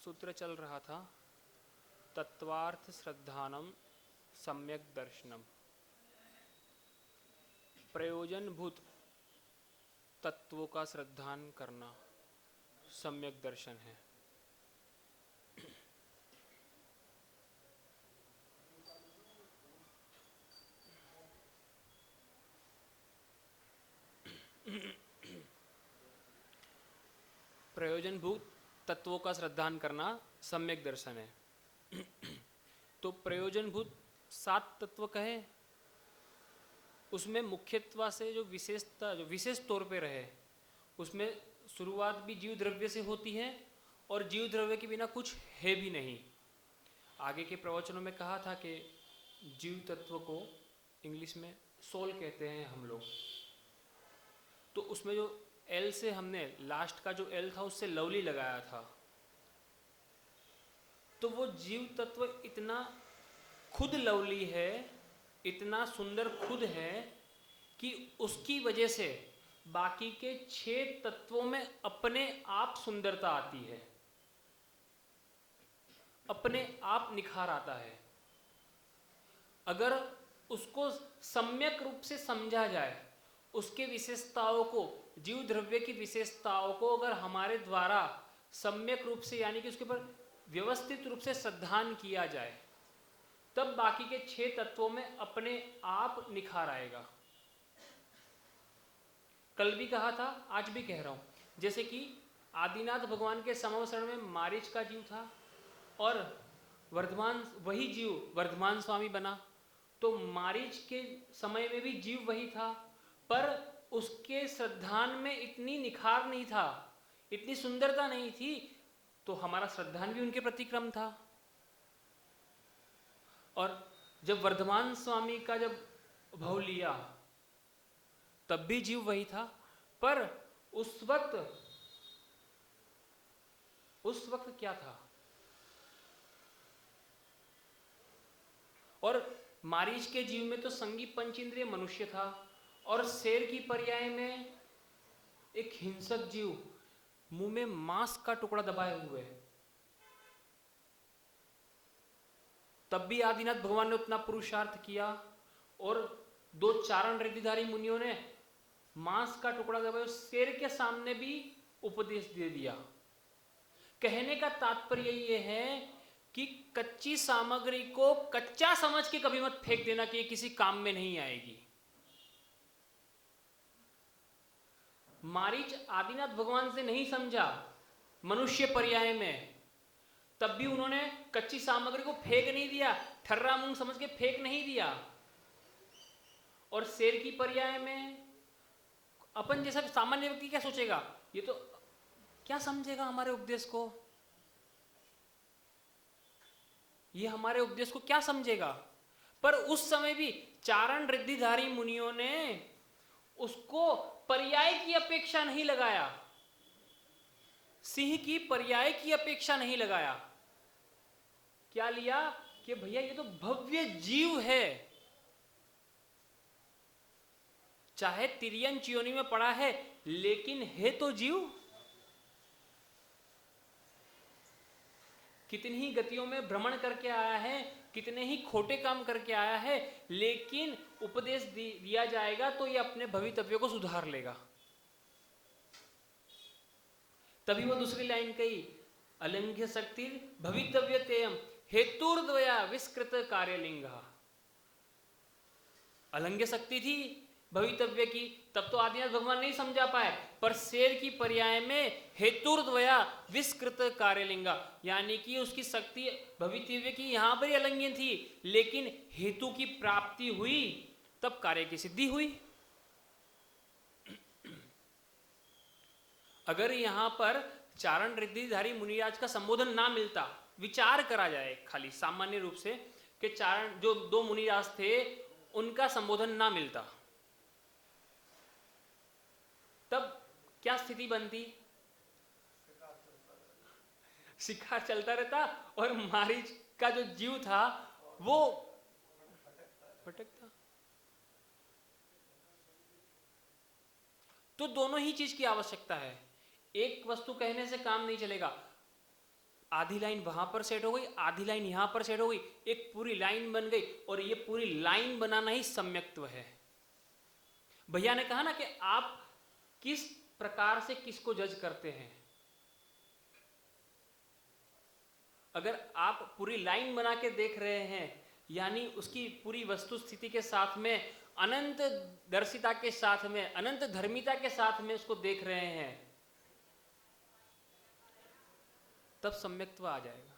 सूत्र चल रहा था तत्वार्थ श्रद्धानम सम्यक दर्शनम। प्रयोजनभूत तत्वों का श्रद्धान करना सम्यक दर्शन है। प्रयोजनभूत तत्वों का श्रद्धान करना सम्यक दर्शन है। तो प्रयोजनभूत 7 तत्व कहे, उसमें मुख्यत्व से जो विशेषता जो विशेष तौर पे रहे, उसमें शुरुआत भी जीव द्रव्य से होती है और जीव द्रव्य के बिना कुछ है भी नहीं। आगे के प्रवचनों में कहा था कि जीव तत्व को इंग्लिश में सोल कहते हैं हम लोग। तो उसमें जो एल से हमने लास्ट का जो एल था उससे लवली लगाया था, तो वो जीव तत्व इतना खुद लवली है, इतना सुंदर खुद है कि उसकी वजह से बाकी के 6 तत्वों में अपने आप सुंदरता आती है, अपने आप निखार आता है। अगर उसको सम्यक रूप से समझा जाए, उसके विशेषताओं को, जीव द्रव्य की विशेषताओं को अगर हमारे द्वारा सम्यक रूप से यानी कि उसके ऊपर व्यवस्थित रूप से श्रद्धान किया जाए, तब बाकी के 6 तत्वों में अपने आप निखार आएगा। कल भी कहा था, आज भी कह रहा हूं, जैसे कि आदिनाथ भगवान के समवसरण में मारीच का जीव था और वर्धमान वही जीव वर्धमान स्वामी बना, तो मारीच के समय में भी जीव वही था, पर उसके श्रद्धान में इतनी निखार नहीं था, इतनी सुंदरता नहीं थी, तो हमारा श्रद्धान भी उनके प्रति क्रम था। और जब वर्धमान स्वामी का जब भव लिया तब भी जीव वही था, पर उस वक्त क्या था? और मारीच के जीव में तो संगी पंचेंद्रिय मनुष्य था और शेर की पर्याय में एक हिंसक जीव मुंह में मांस का टुकड़ा दबाए हुए है। तब भी आदिनाथ भगवान ने उतना पुरुषार्थ किया और 2 चारण रिद्धिधारी मुनियों ने मांस का टुकड़ा दबाया, शेर के सामने भी उपदेश दे दिया। कहने का तात्पर्य यह है कि कच्ची सामग्री को कच्चा समझ के कभी मत फेंक देना कि ये किसी काम में नहीं आएगी। मारीच आदिनाथ भगवान से नहीं समझा मनुष्य पर्याय में, तब भी उन्होंने कच्ची सामग्री को फेंक नहीं दिया, ठर्रा मूंग समझ के फेंक नहीं दिया। और शेर की पर्याय में अपन जैसा सामान्य व्यक्ति क्या सोचेगा, ये तो क्या समझेगा हमारे उपदेश को, ये हमारे उपदेश को क्या समझेगा। पर उस समय भी चारण रिद्धिधारी मुनियों ने उसको पर्याय की अपेक्षा नहीं लगाया, सिंह की पर्याय की अपेक्षा नहीं लगाया। क्या लिया कि भैया ये तो भव्य जीव है, चाहे तिर्यन चियोनी में पड़ा है लेकिन है तो जीव। कितनी ही गतियों में भ्रमण करके आया है, कितने ही खोटे काम करके आया है, लेकिन उपदेश दिया जाएगा तो ये अपने भवितव्य को सुधार लेगा। तभी वो दूसरी लाइन कही, अलंघ्य शक्ति भवितव्य तेयम हेतुर्द्वया विस्कृत कार्यलिंगा। अलंघ्य शक्ति थी भवितव्य की, तब तो आदिनाथ भगवान नहीं समझा पाए, पर शेर की पर्याय में हेतुर्द्वया विस्कृत कार्यलिंगा, यानी कि उसकी शक्ति भवितव्य की यहां पर ही अलंघ्य थी, लेकिन हेतु की प्राप्ति हुई तब कार्य की सिद्धि हुई। अगर यहां पर चारण रिद्धिधारी मुनिराज का संबोधन ना मिलता, विचार करा जाए खाली सामान्य रूप से कि चारण जो 2 मुनिराज थे उनका संबोधन ना मिलता, तब क्या स्थिति बनती? शिकार चलता रहता और मारीच का जो जीव था वो भटकता। तो दोनों ही चीज की आवश्यकता है, एक वस्तु कहने से काम नहीं चलेगा। आधी लाइन वहां पर सेट हो गई, आधी लाइन यहां पर सेट हो गई, एक पूरी लाइन बन गई, और ये पूरी लाइन बनाना ही सम्यक्त्व है। भैया ने कहा ना कि आप किस प्रकार से किसको जज करते हैं। अगर आप पूरी लाइन बना के देख रहे हैं, यानी उसकी पूरी वस्तु स्थिति के साथ में, अनंत दर्शिता के साथ में, अनंत धर्मिता के साथ में उसको देख रहे हैं, तब सम्यक्त्व आ जाएगा।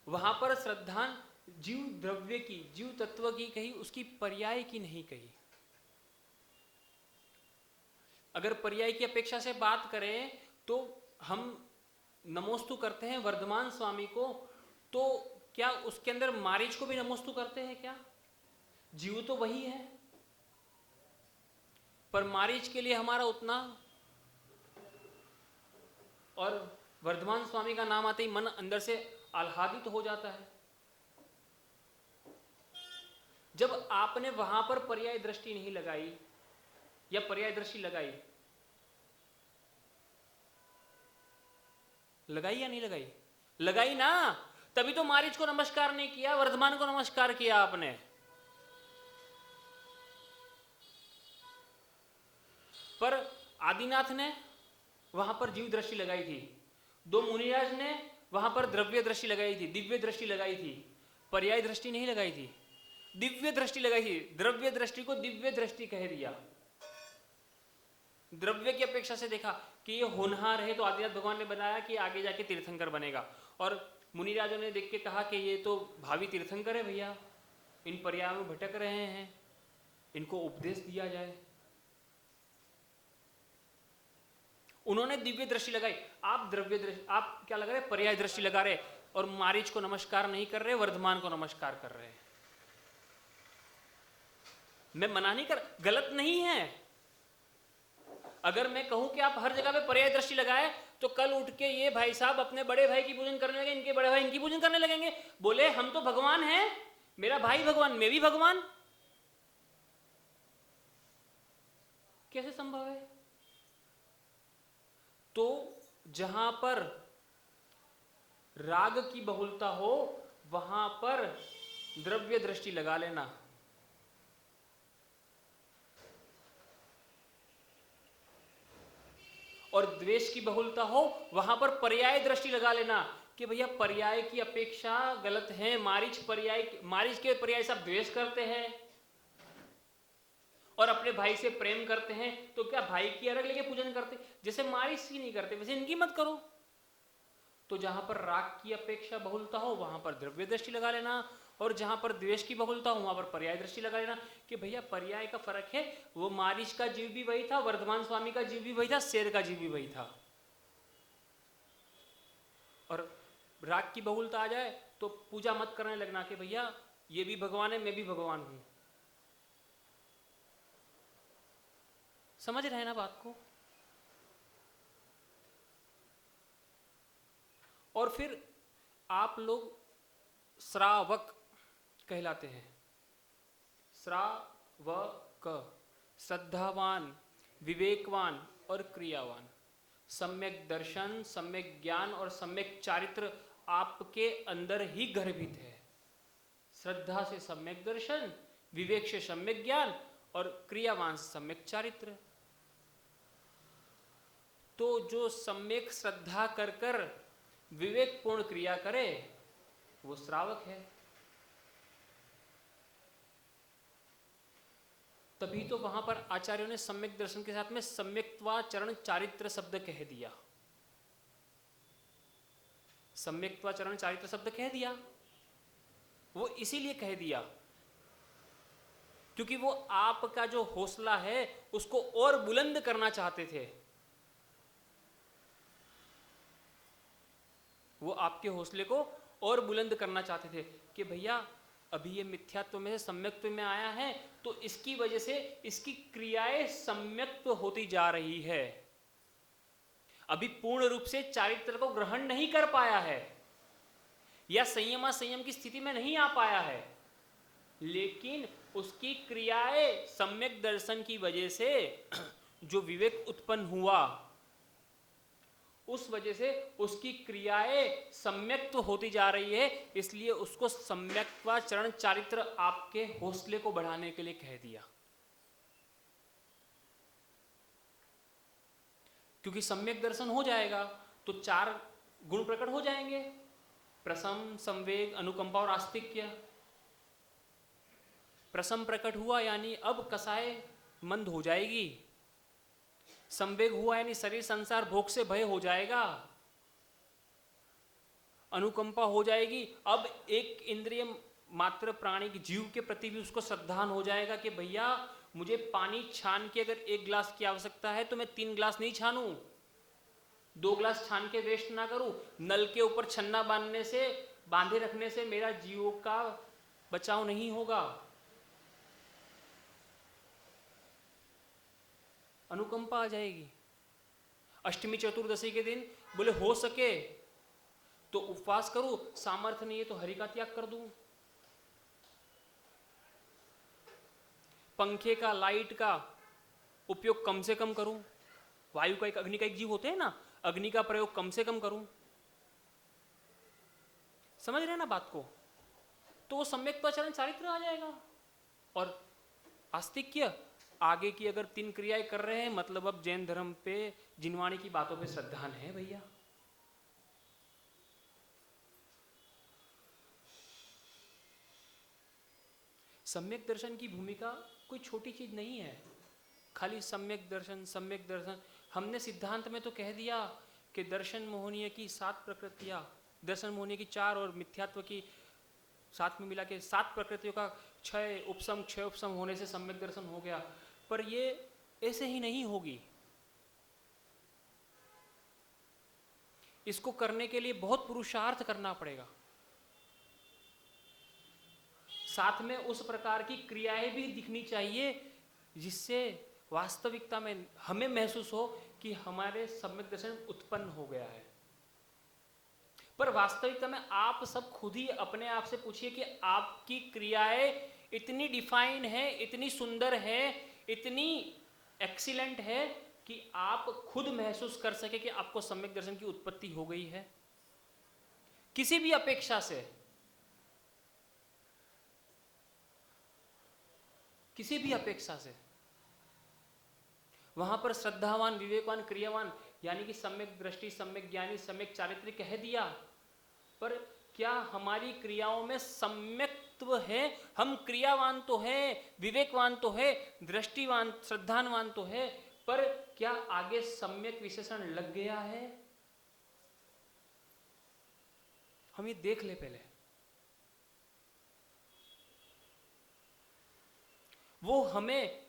वहां पर श्रद्धा जीव द्रव्य की, जीव तत्व की कही, उसकी पर्याय की नहीं कही। अगर पर्याय की अपेक्षा से बात करें तो हम नमोस्तु करते हैं वर्धमान स्वामी को, तो क्या उसके अंदर मारीच को भी नमोस्तु करते हैं क्या? जीव तो वही है, पर मारीच के लिए हमारा उतना, और वर्धमान स्वामी का नाम आते ही मन अंदर से आह्लादित हो जाता है। जब आपने वहां पर पर्याय दृष्टि नहीं लगाई, या पर्याय दृष्टि लगाई या नहीं लगाई? लगाई ना, तभी तो मारीच को नमस्कार नहीं किया, वर्धमान को नमस्कार किया आपने। पर आदिनाथ ने वहां पर जीव दृष्टि लगाई थी, दो मुनिराज ने वहां पर द्रव्य दृष्टि लगाई थी, दिव्य दृष्टि लगाई थी, पर्याय दृष्टि नहीं लगाई थी, दिव्य दृष्टि लगाई थी। द्रव्य दृष्टि को दिव्य दृष्टि कह दिया। द्रव्य की अपेक्षा से देखा कि ये होनहार है, तो आदिनाथ भगवान ने बनाया कि आगे जाके तीर्थंकर बनेगा, और मुनिराजों ने देख के कहा कि ये तो भावी तीर्थंकर है भैया, इन पर्यायों में भटक रहे हैं, इनको उपदेश दिया जाए। उन्होंने दिव्य दृष्टि लगाई, आप द्रव्य दृष्टि, आप क्या लगा रहे? पर्याय दृष्टि लगा रहे, और मारीच को नमस्कार नहीं कर रहे, वर्धमान को नमस्कार कर रहे हैं। मैं मना नहीं कर, गलत नहीं है। अगर मैं कहूं कि आप हर जगह पे पर्याय दृष्टि लगाए, तो कल उठ के ये भाई साहब अपने बड़े भाई की पूजन करने लगे, इनके बड़े भाई इनकी पूजन करने लगेंगे, बोले हम तो भगवान हैं, मेरा भाई भगवान, मैं भी भगवान। कैसे संभव है? तो जहां पर राग की बहुलता हो, वहां पर द्रव्य दृष्टि लगा लेना। और द्वेष की बहुलता हो, वहां पर पर्याय दृष्टि लगा लेना कि भैया पर्याय की अपेक्षा गलत है। मारीच के पर्याय सब द्वेष करते हैं और अपने भाई से प्रेम करते हैं, तो क्या भाई की अलग लेके पूजन करते? जैसे मारीच की नहीं करते, वैसे इनकी मत करो। तो जहां पर राग की अपेक्षा बहुलता हो, वहां पर द्रव्य दृष्टि लगा लेना, और जहां पर द्वेष की बहुलता हो, वहां पर पर्याय दृष्टि लगा लेना कि भैया पर्याय का फर्क है। वो मारीच का जीव भी वही था, वर्धमान स्वामी का जीव भी वही था, शेर का जीव भी वही था। और राग की बहुलता आ जाए तो पूजा मत करने लगना कि भैया ये भी भगवान है, मैं भी भगवान हूं। समझ रहे हैं ना बात को? और फिर आप लोग श्रावक कहलाते हैं। श्रावक, श्रद्धावान, विवेकवान और क्रियावान। सम्यक दर्शन, सम्यक ज्ञान और सम्यक चारित्र आपके अंदर ही गर्भित है। श्रद्धा से सम्यक दर्शन, विवेक से सम्यक ज्ञान और क्रियावान से सम्यक चारित्र। तो जो सम्यक श्रद्धा कर कर विवेकपूर्ण क्रिया करे, वो श्रावक है। तभी तो वहां पर आचार्यों ने सम्यक दर्शन के साथ में सम्यक्त्वाचरण चारित्र शब्द कह दिया। सम्यक्त्वाचरण चारित्र शब्द कह दिया, वो इसीलिए कह दिया क्योंकि वो आपका जो हौसला है उसको और बुलंद करना चाहते थे। वो आपके हौसले को और बुलंद करना चाहते थे कि भैया अभी ये मिथ्यात्व में से सम्यक्त्व में आया है, तो इसकी वजह से इसकी क्रियाएं सम्यक्त्व होती जा रही है। अभी पूर्ण रूप से चारित्र को ग्रहण नहीं कर पाया है या संयम की स्थिति में नहीं आ पाया है, लेकिन उसकी क्रियाएं सम्यक दर्शन की वजह से जो विवेक उत्पन्न हुआ उस वजह से उसकी क्रियाएं सम्यक्त्व होती जा रही है, इसलिए उसको सम्यक्त्वाचरण चारित्र आपके हौसले को बढ़ाने के लिए कह दिया। क्योंकि सम्यक दर्शन हो जाएगा तो 4 गुण प्रकट हो जाएंगे, प्रसम, संवेग, अनुकंपा और आस्तिक्य। प्रसम प्रकट हुआ यानी अब कसाय मंद हो जाएगी, संवेग हुआ यानी शरीर संसार भोग से भय हो जाएगा, अनुकंपा हो जाएगी, अब एक इंद्रिय मात्र प्राणी की जीव के प्रति भी उसको श्रद्धान हो जाएगा कि भैया मुझे पानी छान के अगर 1 गिलास की आवश्यकता है तो मैं 3 गिलास नहीं छानूं, 2 गिलास छान के वेस्ट ना करूं। नल के ऊपर छन्ना बांधे रखने से मेरा जीवों का बचाव नहीं होगा। अनुकंपा आ जाएगी। अष्टमी चतुर्दशी के दिन बोले हो सके तो उपवास करूं, सामर्थ्य नहीं है तो हरि का त्याग कर दूं। पंखे का, लाइट का उपयोग कम से कम करूं, वायु का एक, अग्नि का एक जीव होते हैं ना, अग्नि का प्रयोग कम से कम करूं। समझ रहे हैं ना बात को? तो वो सम्यक्त्वाचरण चारित्र आ जाएगा। और आस्तिक्य, आगे की अगर 3 क्रियाएं कर रहे हैं मतलब अब जैन धर्म पे, जिनवाणी की बातों पे श्रद्धान है भैया। सम्यक दर्शन की भूमिका कोई छोटी चीज नहीं है। खाली सम्यक दर्शन हमने सिद्धांत में तो कह दिया कि दर्शन मोहनीय की 7 प्रकृतियां, दर्शन मोहनीय की 4 और मिथ्यात्व की 7 में मिला के 7 प्रकृतियों का क्षय उपशम होने से सम्यक दर्शन हो गया। पर ये ऐसे ही नहीं होगी, इसको करने के लिए बहुत पुरुषार्थ करना पड़ेगा। साथ में उस प्रकार की क्रियाएं भी दिखनी चाहिए जिससे वास्तविकता में हमें महसूस हो कि हमारे सम्यक दर्शन उत्पन्न हो गया है। पर वास्तविकता में आप सब खुद ही अपने आप से पूछिए कि आपकी क्रियाएं इतनी डिफाइन है, इतनी सुंदर है, इतनी एक्सीलेंट है कि आप खुद महसूस कर सके कि आपको सम्यक दर्शन की उत्पत्ति हो गई है। किसी भी अपेक्षा से, किसी भी अपेक्षा से वहां पर श्रद्धावान, विवेकवान, क्रियावान यानी कि सम्यक दृष्टि, सम्यक ज्ञानी, सम्यक चारित्र्य कह दिया। पर क्या हमारी क्रियाओं में सम्यक्त्व है? हम क्रियावान तो है, विवेकवान तो है, दृष्टिवान श्रद्धावान तो है, पर क्या आगे सम्यक विशेषण लग गया है? हम ये देख ले पहले। वो हमें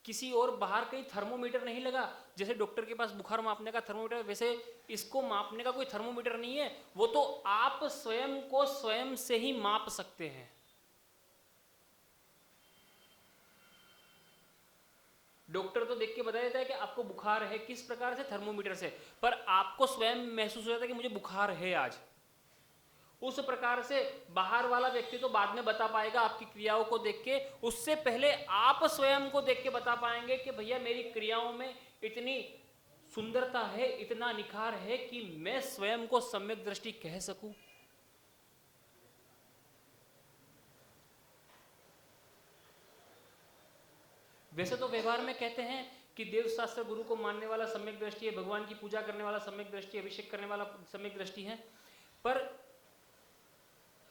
किसी और बाहर कहीं थर्मोमीटर नहीं लगा। जैसे डॉक्टर के पास बुखार मापने का थर्मोमीटर, वैसे इसको मापने का कोई थर्मोमीटर नहीं है। वो तो आप स्वयं को स्वयं से ही माप सकते हैं। डॉक्टर तो देख के बता देता है कि आपको बुखार है, किस प्रकार से, थर्मोमीटर से, पर आपको स्वयं महसूस हो जाता है कि मुझे बुखार है आज। उस प्रकार से बाहर वाला व्यक्ति तो बाद में बता पाएगा आपकी क्रियाओं को देख के, उससे पहले आप स्वयं को देख के बता पाएंगे कि भैया मेरी क्रियाओं में इतनी सुंदरता है, इतना निखार है कि मैं स्वयं को सम्यक दृष्टि कह सकूं। वैसे तो व्यवहार में कहते हैं कि देवशास्त्र गुरु को मानने वाला सम्यक दृष्टि है, भगवान की पूजा करने वाला सम्यक दृष्टि, अभिषेक करने वाला सम्यक दृष्टि है। पर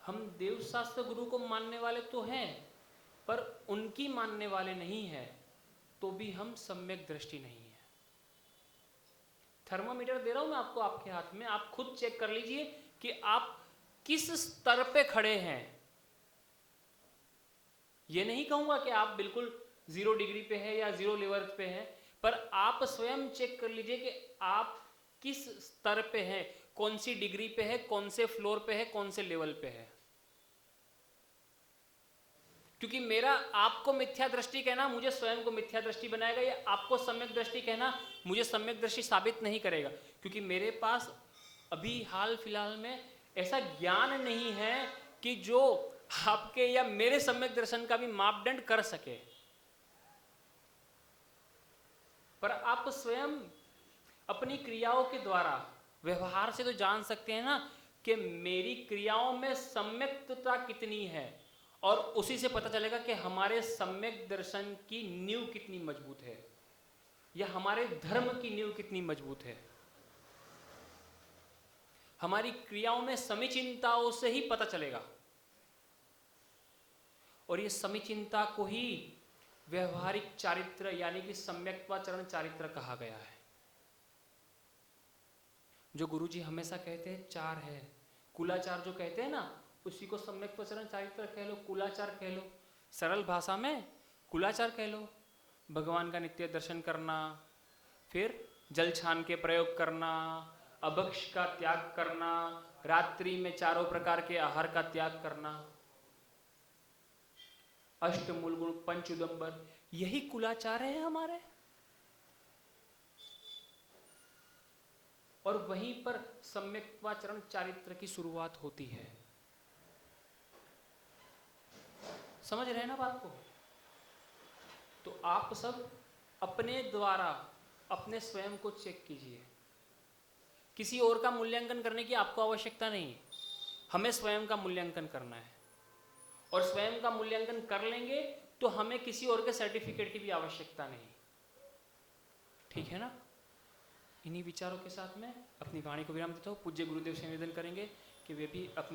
हम देवशास्त्र गुरु को मानने वाले तो हैं, पर उनकी मानने वाले नहीं है, तो भी हम सम्यक दृष्टि नहीं है। थर्मोमीटर दे रहा हूं मैं आपको आपके हाथ में, आप खुद चेक कर लीजिए कि आप किस स्तर पे खड़े हैं। ये नहीं कहूंगा कि आप बिल्कुल 0 डिग्री पे है या 0 लेवल पे है, पर आप स्वयं चेक कर लीजिए कि आप किस स्तर पे हैं, कौन सी डिग्री पे है, कौन से फ्लोर पे है, कौन से लेवल पे है। क्योंकि मेरा आपको मिथ्या दृष्टि कहना मुझे स्वयं को मिथ्या दृष्टि बनाएगा, या आपको सम्यक दृष्टि कहना मुझे सम्यक दृष्टि साबित नहीं करेगा। क्योंकि मेरे पास अभी हाल फिलहाल में ऐसा ज्ञान नहीं है कि जो आपके या मेरे सम्यक दर्शन का भी मापदंड कर सके। पर आप स्वयं अपनी क्रियाओं के द्वारा, व्यवहार से तो जान सकते हैं ना कि मेरी क्रियाओं में सम्यक्तता कितनी है, और उसी से पता चलेगा कि हमारे सम्यक दर्शन की नींव कितनी मजबूत है या हमारे धर्म की नींव कितनी मजबूत है। हमारी क्रियाओं में समीचिनताओं से ही पता चलेगा, और ये समीचिनता को ही व्यवहारिक चारित्र यानी कि सम्यक्त्वाचरण चारित्र कहा गया है। जो गुरुजी हमेशा कहते हैं चार है, कुलाचार जो कहते हैं ना, उसी को सम्यक्त्वाचरण चारित्र कह लो, कुलाचार कह लो, सरल भाषा में कुलाचार कह लो। भगवान का नित्य दर्शन करना, फिर जल छान के प्रयोग करना, अभक्ष का त्याग करना, रात्रि में चारों प्रकार के आहार का त्याग करना, अष्टमूल गुण पंचुदंबर, यही कुलाचार है हमारे। और वहीं पर सम्यक्त्वाचरण चारित्र की शुरुआत होती है। समझ रहे हैं ना बात को? तो आप सब अपने द्वारा अपने स्वयं को चेक कीजिए। किसी और का मूल्यांकन करने की आपको आवश्यकता नहीं, हमें स्वयं का मूल्यांकन करना है। और स्वयं का मूल्यांकन कर लेंगे तो हमें किसी और के सर्टिफिकेट की भी आवश्यकता नहीं। ठीक है ना? इन्हीं विचारों के साथ में अपनी वाणी को विराम देता हूँ। पूज्य गुरुदेव से निवेदन करेंगे कि वे भी अपने